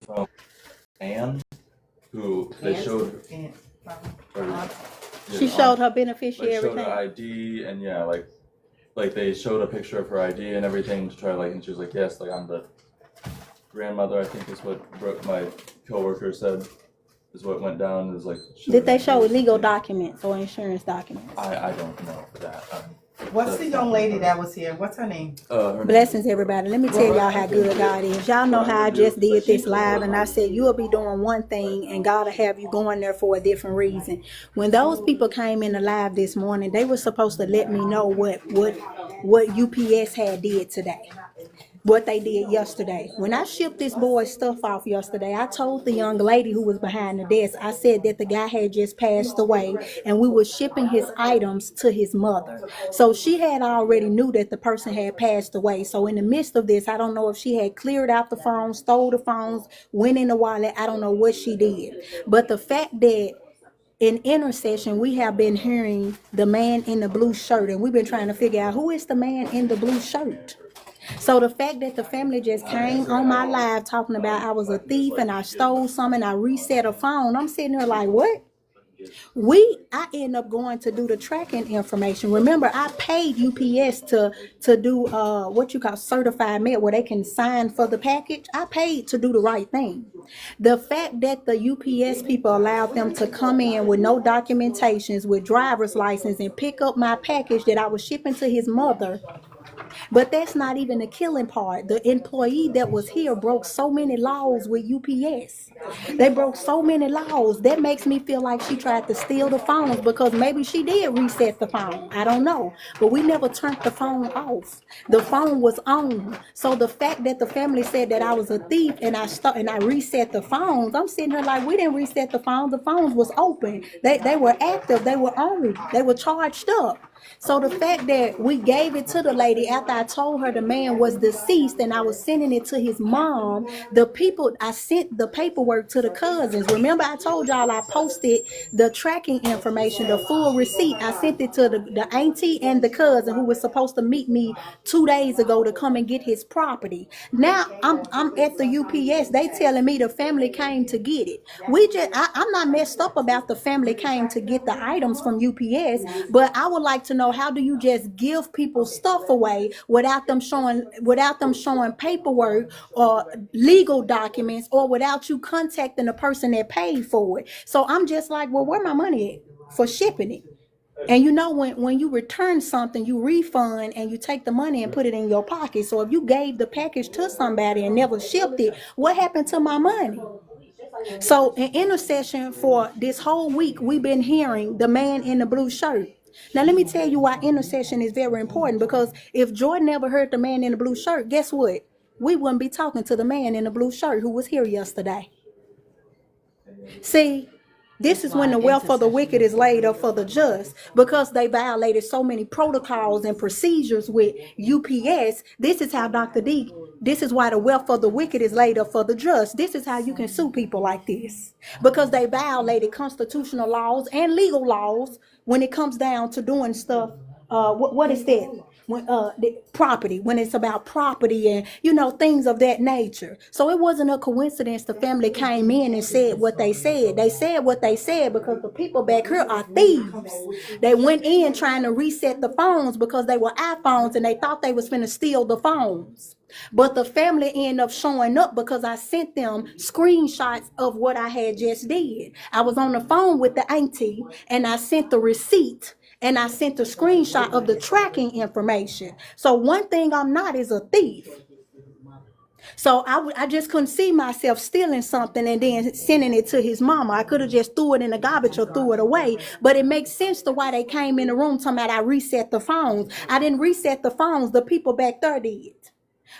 from Anne, who they showed. She showed her Like beneficiary showed her thing. ID and yeah, like they showed a picture of her ID and everything to try and she was like, yes, like I'm the grandmother. I think is what my coworker said. Is what went down. Is like. Did they show legal documents or insurance documents? I don't know for that. What's the young lady that was here? What's her name? Her Blessings, everybody. Let me tell y'all how good God is. Y'all know how I just did this live, and I said you'll be doing one thing, and God will have you going there for a different reason. When those people came in the live this morning, they were supposed to let me know what UPS had did today. What they did yesterday. When I shipped this boy's stuff off yesterday, I told the young lady who was behind the desk, I said that the guy had just passed away and we were shipping his items to his mother. So she had already knew that the person had passed away. So in the midst of this, I don't know if she had cleared out the phones, stole the phones, went in the wallet. I don't know what she did. But the fact that in intercession, we have been hearing the man in the blue shirt, and we've been trying to figure out who is the man in the blue shirt. So the fact that the family just came on my live talking about I was a thief and I stole something, I reset a phone, I'm sitting there like, what? I end up going to do the tracking information. Remember, I paid UPS to do what you call certified mail, where they can sign for the package. I paid to do the right thing. The fact that the UPS people allowed them to come in with no documentations, with driver's license, and pick up my package that I was shipping to his mother. But that's not even the killing part. The employee that was here broke so many laws with UPS. They broke so many laws. That makes me feel like she tried to steal the phones, because maybe she did reset the phone. I don't know. But we never turned the phone off. The phone was on. So the fact that the family said that I was a thief and I reset the phones, I'm sitting here like, we didn't reset the phones. The phones was open. They were active. They were on. They were charged up. So the fact that we gave it to the lady after I told her the man was deceased and I was sending it to his mom, I sent the paperwork to the cousins. Remember, I told y'all I posted the tracking information, the full receipt. I sent it to the auntie and the cousin who was supposed to meet me 2 days ago to come and get his property. Now I'm at the UPS. They telling me the family came to get it. I'm not messed up about the family came to get the items from UPS, but I would like to know, how do you just give people stuff away without them showing paperwork or legal documents, or without you contacting the person that paid for it? So I'm just like, well, where my money at for shipping it? And you know, when you return something, you refund and you take the money and put it in your pocket. So if you gave the package to somebody and never shipped it, what happened to my money? So in intercession for this whole week, we've been hearing the man in the blue shirt. Now, let me tell you why intercession is very important, because if Jordan never heard the man in the blue shirt, guess what? We wouldn't be talking to the man in the blue shirt who was here yesterday. See, this is when the wealth of the wicked is laid up for the just, because they violated so many protocols and procedures with UPS. This is how Dr. D, this is why the wealth of the wicked is laid up for the just. This is how you can sue people like this, because they violated constitutional laws and legal laws when it comes down to doing stuff. What is that? The property, when it's about property and, things of that nature. So it wasn't a coincidence the family came in and said what they said. They said what they said because the people back here are thieves. They went in trying to reset the phones because they were iPhones and they thought they was finna steal the phones. But the family ended up showing up because I sent them screenshots of what I had just did. I was on the phone with the auntie and I sent the receipt. And I sent a screenshot of the tracking information. So one thing I'm not is a thief. So I just couldn't see myself stealing something and then sending it to his mama. I could have just threw it in the garbage or threw it away. But it makes sense to why they came in the room talking about I reset the phones. I didn't reset the phones. The people back there did.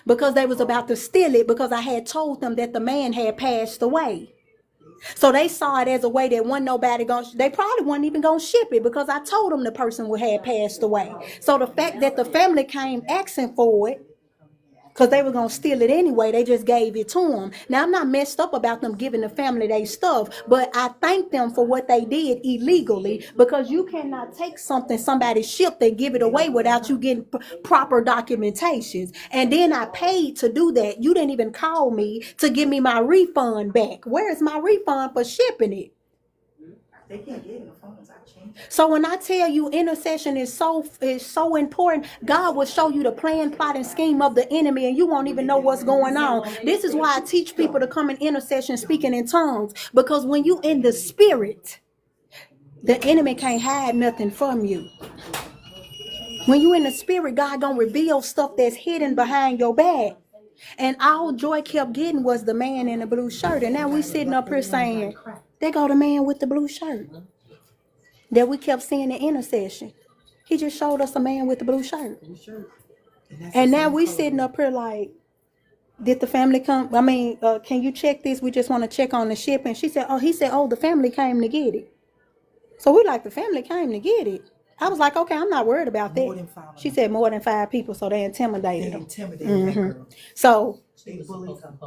Because they was about to steal it, because I had told them that the man had passed away. So they saw it as a way that they probably weren't even going to ship it, because I told them the person had passed away. So the fact that the family came asking for it, Because they were going to steal it anyway. They just gave it to them. Now, I'm not messed up about them giving the family their stuff, but I thank them for what they did illegally, because you cannot take something somebody shipped and give it away without you getting proper documentations. And then I paid to do that. You didn't even call me to give me my refund back. Where's my refund for shipping it? They can't get in the phones. I changed. So when I tell you intercession is so important, God will show you the plan, plot, and scheme of the enemy, and you won't even know what's going on. This is why I teach people to come in intercession speaking in tongues, because when you in the spirit, the enemy can't hide nothing from you. When you in the spirit, God gonna reveal stuff that's hidden behind your back. And all Joy kept getting was the man in the blue shirt. And now we sitting up here saying, there go the man with the blue shirt that we kept seeing in intercession. He just showed us a man with the blue shirt. And now we sitting up here like, did the family come? I mean, can you check this? We just want to check on the ship. And she said, the family came to get it. So we like, the family came to get it. I was like, okay, I'm not worried about that. More than 5. She said more than 5 people, so they intimidated them. Intimidated that girl. So They bullied them.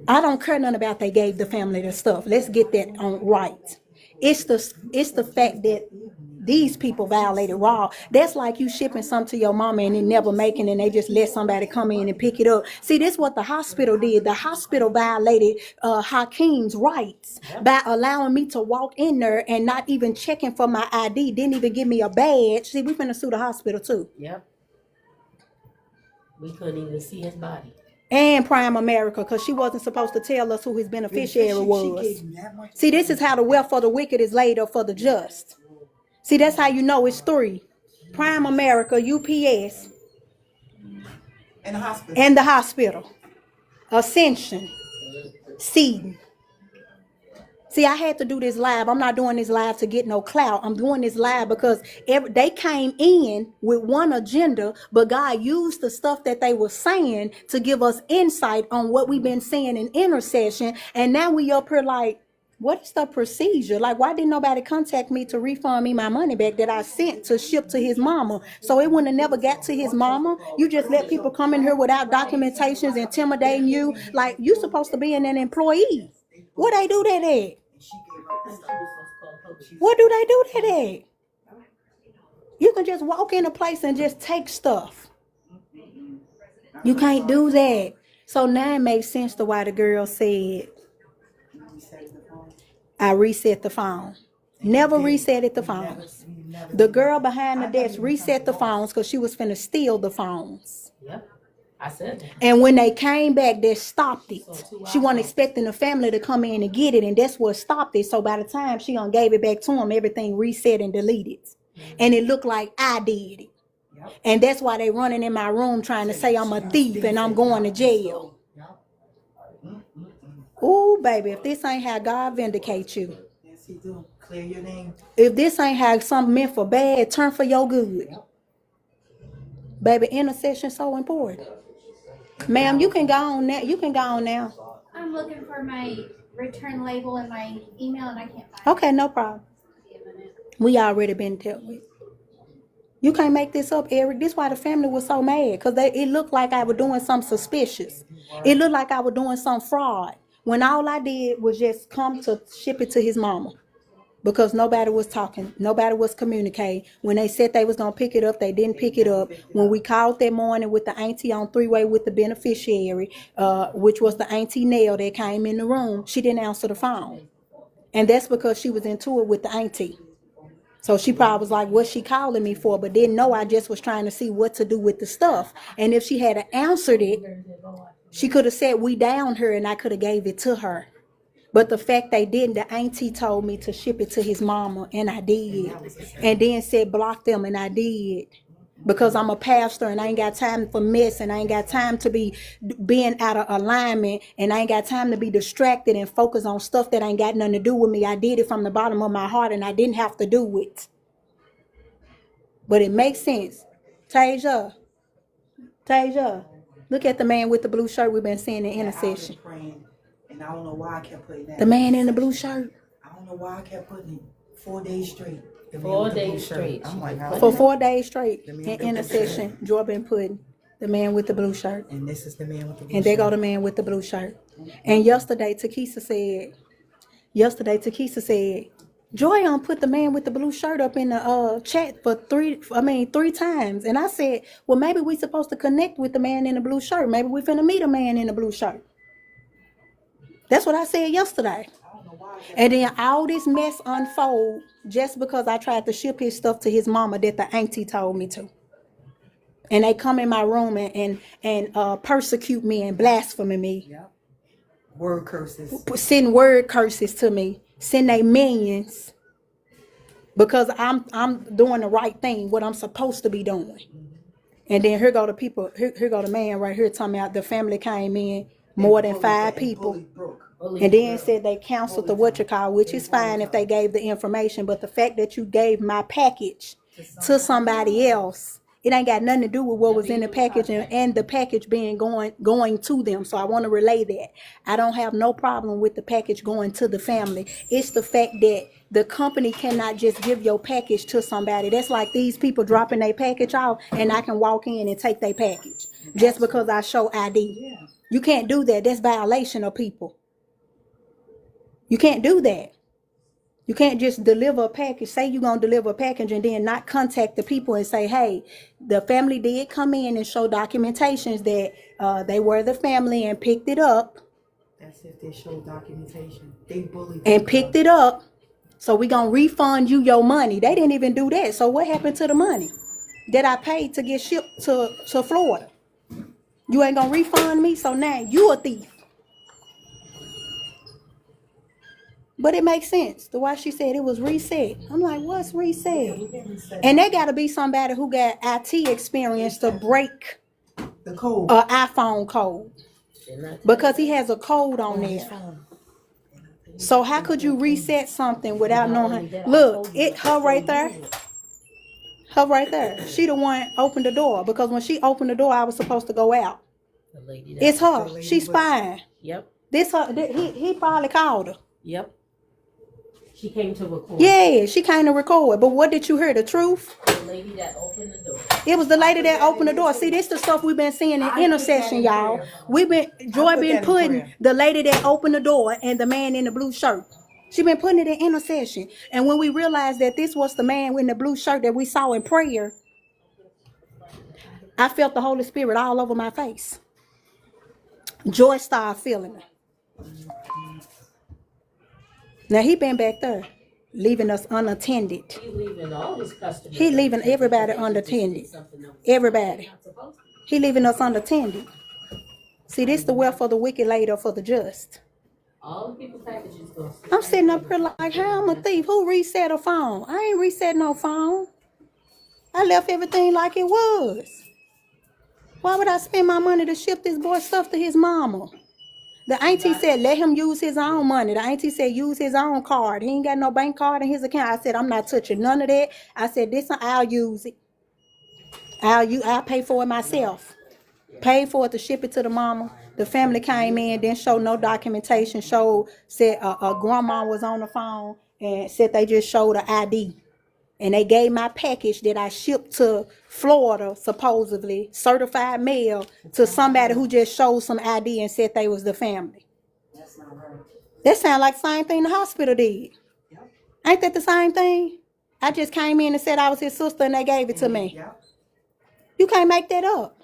I don't care nothing about they gave the family the stuff. Let's get that on right. It's the fact that these people violated law. That's like you shipping something to your mama and it never making, and they just let somebody come in and pick it up. See, this is what the hospital did. The hospital violated Hakeem's rights by allowing me to walk in there and not even checking for my ID. Didn't even give me a badge. See, we finna sue the hospital too. Yep. We couldn't even see his body. And Prime America, because she wasn't supposed to tell us who his beneficiary was. See, this is how the wealth of the wicked is laid up for the just. See, that's how you know it's 3. Prime America, UPS, In the hospital. and the hospital. Ascension, Seton. See, I had to do this live. I'm not doing this live to get no clout. I'm doing this live because they came in with one agenda, but God used the stuff that they were saying to give us insight on what we've been saying in intercession. And now we up here like, what is the procedure? Like, why didn't nobody contact me to refund me my money back that I sent to ship to his mama? So it wouldn't have never got to his mama. You just let people come in here without documentations, intimidating you. Like, you supposed to be an employee. What they do that at? What do they do that at? You can just walk in a place and just take stuff. You can't do that. So now it makes sense to why the girl said, I reset the phone. Never resetted the phones. The girl behind the desk reset the phones because she was finna steal the phones. Yep. I said that. And when they came back, they stopped it. She wasn't expecting the family to come in and get it, and that's what stopped it. So by the time she gave it back to them, everything reset and deleted. And it looked like I did it. And that's why they running in my room trying to say I'm a thief and I'm going to jail. Ooh, baby, if this ain't how God vindicates you. Yes, he do. Clear your name. If this ain't how something meant for bad, turn for your good. Baby, intercession so important. Ma'am, you can go on now. You can go on now. I'm looking for my return label and my email, and I can't find Okay, no problem. We already been dealt with. You can't make this up, Eric. This is why the family was so mad, because it looked like I was doing something suspicious. It looked like I was doing some fraud, when all I did was just come to ship it to his mama. Because nobody was talking, nobody was communicating. When they said they was gonna pick it up, they didn't pick it up. When we called that morning with the auntie on 3-way with the beneficiary, which was the auntie Nell that came in the room, she didn't answer the phone. And that's because she was into it with the auntie. So she probably was like, what's she calling me for? But didn't know I just was trying to see what to do with the stuff. And if she had answered it, she could have said we downed her and I could have gave it to her. But the fact they didn't, the auntie told me to ship it to his mama, and I did. And then said block them, and I did. Because I'm a pastor, and I ain't got time for mess, and I ain't got time to be being out of alignment, and I ain't got time to be distracted and focus on stuff that ain't got nothing to do with me. I did it from the bottom of my heart, and I didn't have to do it. But it makes sense. Tasia, look at the man with the blue shirt we've been seeing in intercession. And I don't know why I kept putting that. The man in the blue shirt. I don't know why I kept putting it 4 days straight. The man 4 with the blue days shirt. straight. I'm like, how For did 4 days straight The man in with the intercession, Joy been putting. The man with the blue shirt. And this is the man with the blue And there go shirt. the man with the blue shirt. And yesterday Takisa said, Joy put the man with the blue shirt up in the chat for three times. And I said, well, maybe we supposed to connect with the man in the blue shirt. Maybe we finna meet a man in the blue shirt. That's what I said yesterday. I don't know why I kept And then all this mess unfold just because I tried to ship his stuff to his mama that the auntie told me to. And they come in my room and persecute me and blaspheme me. Yep. Word curses. Send word curses to me, send they minions, because I'm doing the right thing, what I'm supposed to be doing. And then here go the people, here go the man right here talking about the family came in, more than 5 people. And then said they canceled the which is fine if they gave the information, but the fact that you gave my package to somebody else, it ain't got nothing to do with what was in the package and the package being going to them. So I want to relay that. I don't have no problem with the package going to the family. It's the fact that the company cannot just give your package to somebody. That's like these people dropping their package off and I can walk in and take their package just because I show ID. You can't do that. That's violation of people. You can't do that. You can't just deliver a package, say you're going to deliver a package and then not contact the people and say, hey, the family did come in and show documentations that they were the family and picked it up. That's if they show documentation. They bullied And picked it up. So we're going to refund you your money. They didn't even do that. So what happened to the money that I paid to get shipped to Florida? You ain't going to refund me? So now you a thief. But it makes sense. The way she said it was reset. I'm like, what's reset? And there got to be somebody who got IT experience to break the code. an iPhone code. Because he has a code on there. So how could you reset something without knowing? Look, her right there. Her right there. She the one opened the door. Because when she opened the door, I was supposed to go out. It's her. She's fine. Yep. This her. He probably called her. Yep. She came to record. Yeah, she came to record. But what did you hear? The truth? The lady that opened the door. It was the lady that opened the door. See, this the stuff we've been seeing in intercession, y'all. Joy been putting the lady that opened the door and the man in the blue shirt. She been putting it in intercession. And when we realized that this was the man in the blue shirt that we saw in prayer, I felt the Holy Spirit all over my face. Joy started feeling it. Now he been back there, leaving us unattended. He leaving all his customers. He leaving everybody unattended. Everybody. He leaving us unattended. See, this the wealth of the wicked laid up for the just. All the people packages go. I'm sitting up here like, how I'm a thief? Who reset a phone? I ain't reset no phone. I left everything like it was. Why would I spend my money to ship this boy stuff to his mama? The auntie said, let him use his own money. The auntie said, use his own card. He ain't got no bank card in his account. I said, I'm not touching none of that. I said, I'll use it. I'll pay for it myself. Paid for it to ship it to the mama. The family came in, didn't show no documentation. Said a grandma was on the phone and said they just showed an ID. And they gave my package that I shipped to Florida, supposedly, certified mail, to somebody who just showed some ID and said they was the family. That's not right. That sound like the same thing the hospital did. Yep. Ain't that the same thing? I just came in and said I was his sister and they gave it to me. Yep. You can't make that up.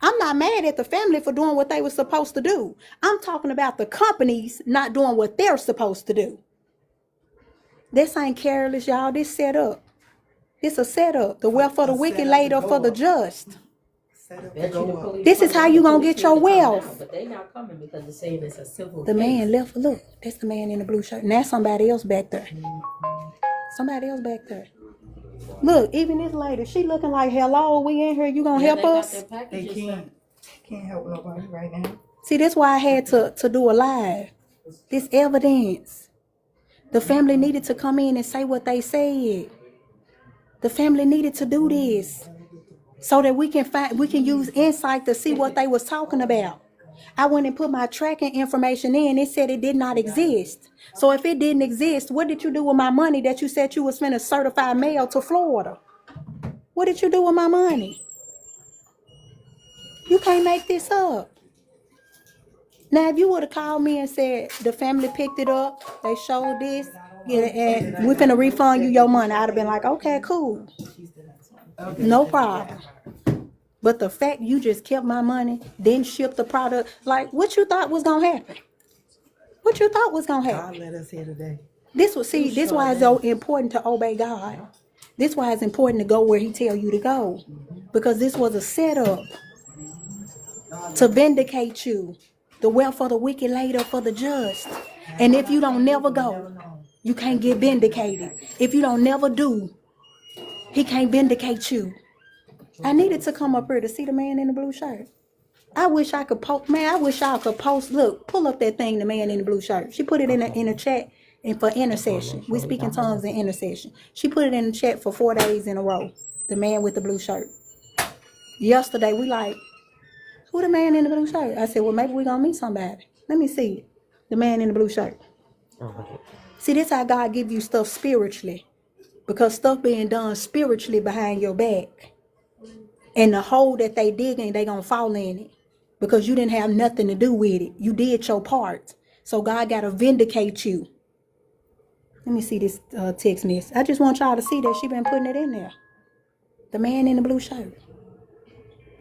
I'm not mad at the family for doing what they were supposed to do. I'm talking about the companies not doing what they're supposed to do. This ain't careless, y'all. This set up. It's a setup. The wealth of the wicked laid up for the just. Set up to go up. This is how you gonna get your wealth. But they not coming because they're saying it's a civil The case. man left. Look, that's the man in the blue shirt. And that's somebody else back there. Somebody else back there. Look, even this lady, she looking like, hello, we in here. You gonna Yeah, help they got us? their They packages can't help nobody right now. See, that's why I had to do a live. This evidence. The family needed to come in and say what they said. The family needed to do this so that we can use insight to see what they was talking about. I went and put my tracking information in. It said it did not exist. So if it didn't exist, what did you do with my money that you said you was finna certify mail to Florida? What did you do with my money? You can't make this up. Now, if you would have called me and said the family picked it up, they showed this, yeah, and we finna refund you your money, I'd have been like, okay, cool. No problem. But the fact you just kept my money, then shipped the product, like, what you thought was gonna happen? What you thought was gonna happen? God let us here today. This why it's so important to obey God. This why it's important to go where He tell you to go, because this was a setup to vindicate you. The wealth of the wicked laid up for the just, and if you don't never go, you can't get vindicated. If you don't never do, He can't vindicate you. I needed to come up here to see the man in the blue shirt. I wish I could post. Man, I wish I could post. Look, pull up that thing, the man in the blue shirt. She put it in a chat. And for intercession, we speak in tongues and intercession. She put it in the chat for 4 days in a row. The man with the blue shirt. Yesterday, we like, who the man in the blue shirt? I said, well, maybe we're going to meet somebody. Let me see it. The man in the blue shirt. See, this how God give you stuff spiritually. Because stuff being done spiritually behind your back. And the hole that they digging, they going to fall in it. Because you didn't have nothing to do with it. You did your part. So God got to vindicate you. Let me see this text message. I just want y'all to see that she been putting it in there. The man in the blue shirt.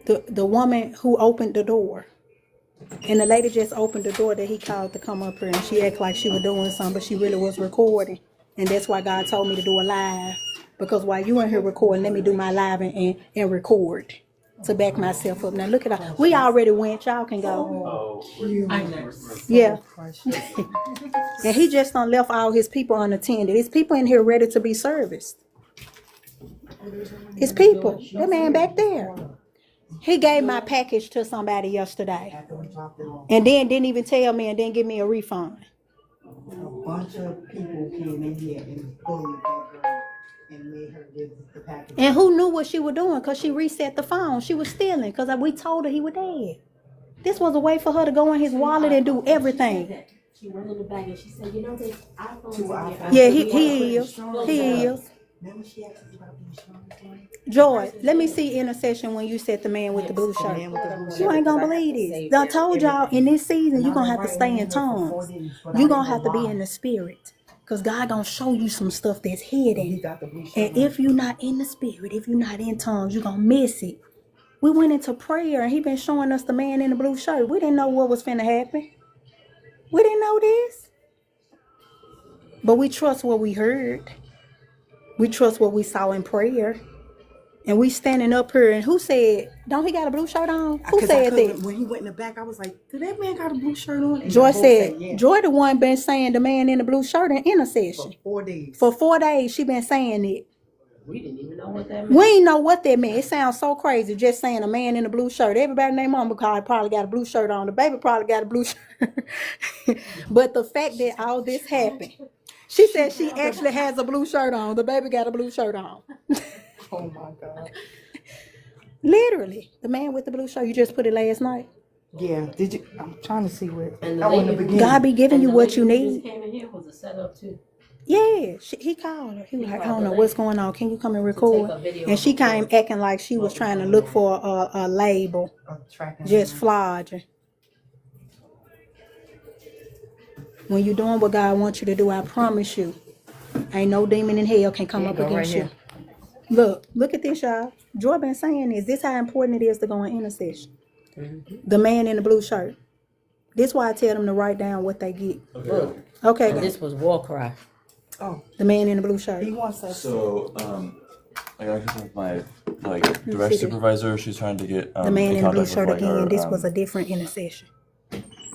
The woman who opened the door. And the lady just opened the door that he called to come up here. And she acted like she was doing something, but she really was recording. And that's why God told me to do a live. Because while you in here recording, let me do my live and record. To back myself up. Now look at that. We already went. Y'all can go. Yeah. And he just done left all his people unattended. His people in here ready to be serviced. His people. That man back there. He gave my package to somebody yesterday. And then didn't even tell me and didn't give me a refund. A bunch of people came in here and bullied that girl and made her give the package. And who knew what she was doing? Because she reset the phone. She was stealing because we told her he was dead. This was a way for her to go in his wallet and do everything. She went in the bag and she said, you know, this iPhone. Yeah, he is. He is. Remember she asked us about the insurance one? Joy, let me see intercession when you said the man with the blue shirt. You ain't gonna believe this. I told y'all in this season you're gonna have to stay in tongues. You're gonna have to be in the spirit. Because God gonna show you some stuff that's hidden. And if you're not in the spirit, if you're not in tongues, you're gonna miss it. We went into prayer and he been showing us the man in the blue shirt. We didn't know what was finna happen. We didn't know this. But we trust what we heard. We trust what we saw in prayer. And we standing up here, and who said, don't he got a blue shirt on? Who said that? When he went in the back, I was like, did that man got a blue shirt on? And Joy they both said, yeah. Joy the one been saying the man in the blue shirt in intercession. For 4 days. For 4 days, she been saying it. We didn't even know what that meant. We ain't know what that meant. It sounds so crazy just saying a man in a blue shirt. Everybody named Mama probably got a blue shirt on. The baby probably got a blue shirt. But the fact that all this happened, she said she actually has a blue shirt on. The baby got a blue shirt on. Oh my God. Literally, the man with the blue shirt. You just put it last night. Yeah. Did you? I'm trying to see where. And the I went in the lady- beginning. God be giving you what you The lady who need. just came in here was a setup too. Yeah, he called her. He was like, I don't know what's going on. Can you come and record? a video And she of the came acting like she was trying to look for a label. Tracking Just flogging. When you're doing what God wants you to do, I promise you, ain't no demon in hell can come up against you. Look at this, y'all. Joy been saying this how important it is to go in intercession. The man in the blue shirt. This why I tell them to write down what they get. Look, Okay, and this was war cry. Oh, the man in the blue shirt. he wants us. So, I got to with my direct see supervisor. She's trying to get The man in the blue contact shirt with, again. our, This was a different intercession.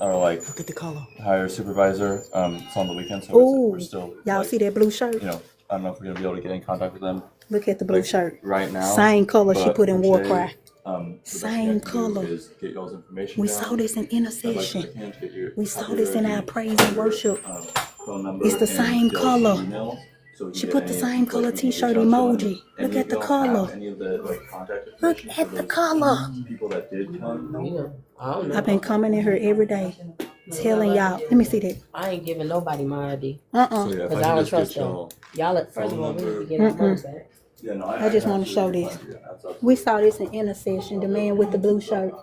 our Look at the color. higher supervisor. It's on the weekend, so Ooh, we're still y'all see that blue shirt? You know, I don't know if we're gonna be able to get in contact with them Look at the blue shirt. right now. Same color she but put in war today, cry. the best Same thing I can do color. is get y'all's information We down. saw this in I'd like intercession. if I can to get your- We saw your this in our praise and worship. phone number It's the and same y'all's color. email, so we can She get put the any- same color we can reach t-shirt out to them. emoji. Any Look at of the y'all color. have any of the contact Look information at for the those color. people that did come? You know, I don't know. I've been coming in here every day telling y'all. Let me see that. I ain't giving nobody my ID. So yeah, if Because I I can don't just trust get them. y'all. Y'all, first of all, we need to get our phones back. Yeah, no, I just can wanna show absolutely this. find you. That's absolutely We saw this in intercession. The man with the blue shirt.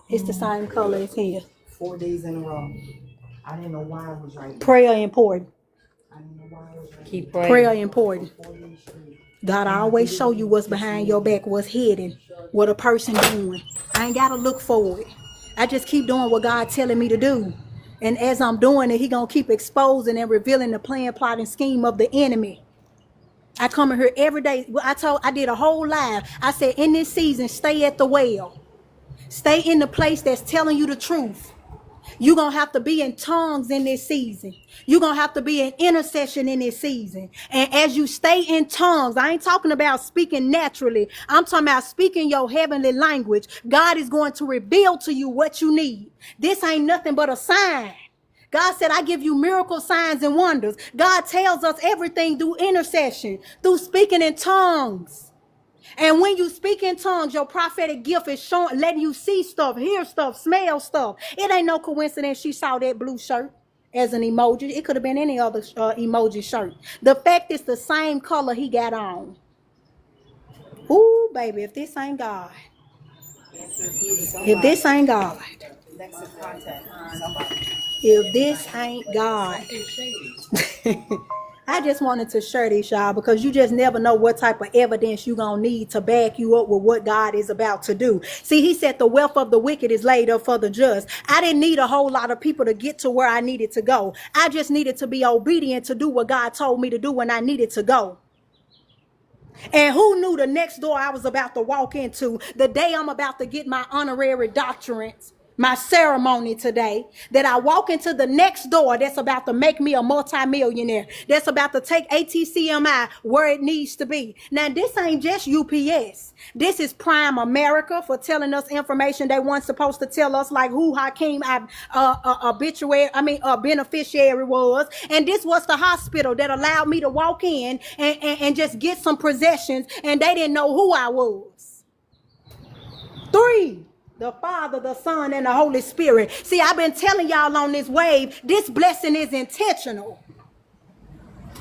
It's the same color as here. 4 days in a row. I didn't know why it was right. Prayer important. I didn't know why it was right. Keep praying. Prayer important. 4 days straight. God always show you what's behind your back, what's hidden, what a person doing. I ain't gotta look for it. I just keep doing what God telling me to do. And as I'm doing it, he gonna keep exposing and revealing the plan, plot, and scheme of the enemy. I come in here every day. I did a whole live. I said, in this season, stay at the well. Stay in the place that's telling you the truth. You're going to have to be in tongues in this season. You're going to have to be in intercession in this season. And as you stay in tongues, I ain't talking about speaking naturally. I'm talking about speaking your heavenly language. God is going to reveal to you what you need. This ain't nothing but a sign. God said, I give you miracle signs and wonders. God tells us everything through intercession, through speaking in tongues. And when you speak in tongues, your prophetic gift is showing, letting you see stuff, hear stuff, smell stuff. It ain't no coincidence she saw that blue shirt as an emoji. It could have been any other emoji shirt. The fact it's the same color he got on. Ooh, baby, if this ain't God. If this ain't God. If this ain't God. I just wanted to share this, y'all, because you just never know what type of evidence you're going to need to back you up with what God is about to do. See, he said the wealth of the wicked is laid up for the just. I didn't need a whole lot of people to get to where I needed to go. I just needed to be obedient to do what God told me to do when I needed to go. And who knew the next door I was about to walk into, the day I'm about to get my honorary doctorate, my ceremony today, that I walk into the next door that's about to make me a multimillionaire, that's about to take ATCMI where it needs to be. Now, this ain't just UPS. This is Prime America for telling us information they weren't supposed to tell us, like who Hakeem beneficiary was. And this was the hospital that allowed me to walk in and just get some possessions, and they didn't know who I was. 3. The Father, the Son, and the Holy Spirit. See, I've been telling y'all on this wave, this blessing is intentional.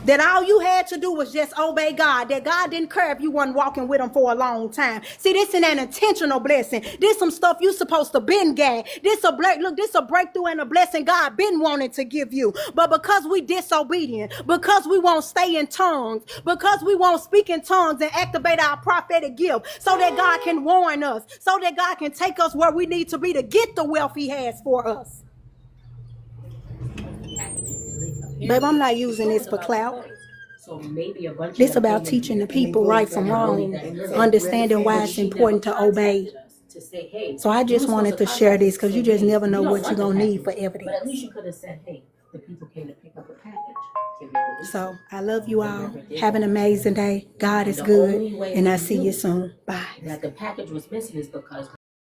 That all you had to do was just obey God. That God didn't care if you weren't walking with him for a long time. See, this is an intentional blessing. This some stuff you supposed to been get. This a breakthrough and a blessing God been wanting to give you. But because we disobedient, because we won't stay in tongues, because we won't speak in tongues and activate our prophetic gift so that God can warn us, so that God can take us where we need to be to get the wealth he has for us. Babe, I'm not using this for clout. So maybe a bunch This of them about came teaching the and people right from wrong, understanding why it's important to obey. to say, hey, So I just you were wanted supposed to share contact this us because and you say, just hey, never know we don't what you're want going the to need for package. But at evidence. least you could have said, hey, the people came to pick up the package. Can we release So it? I love you all. Have an amazing day. God is good. And I'll see you soon. Bye. That the package was missing is because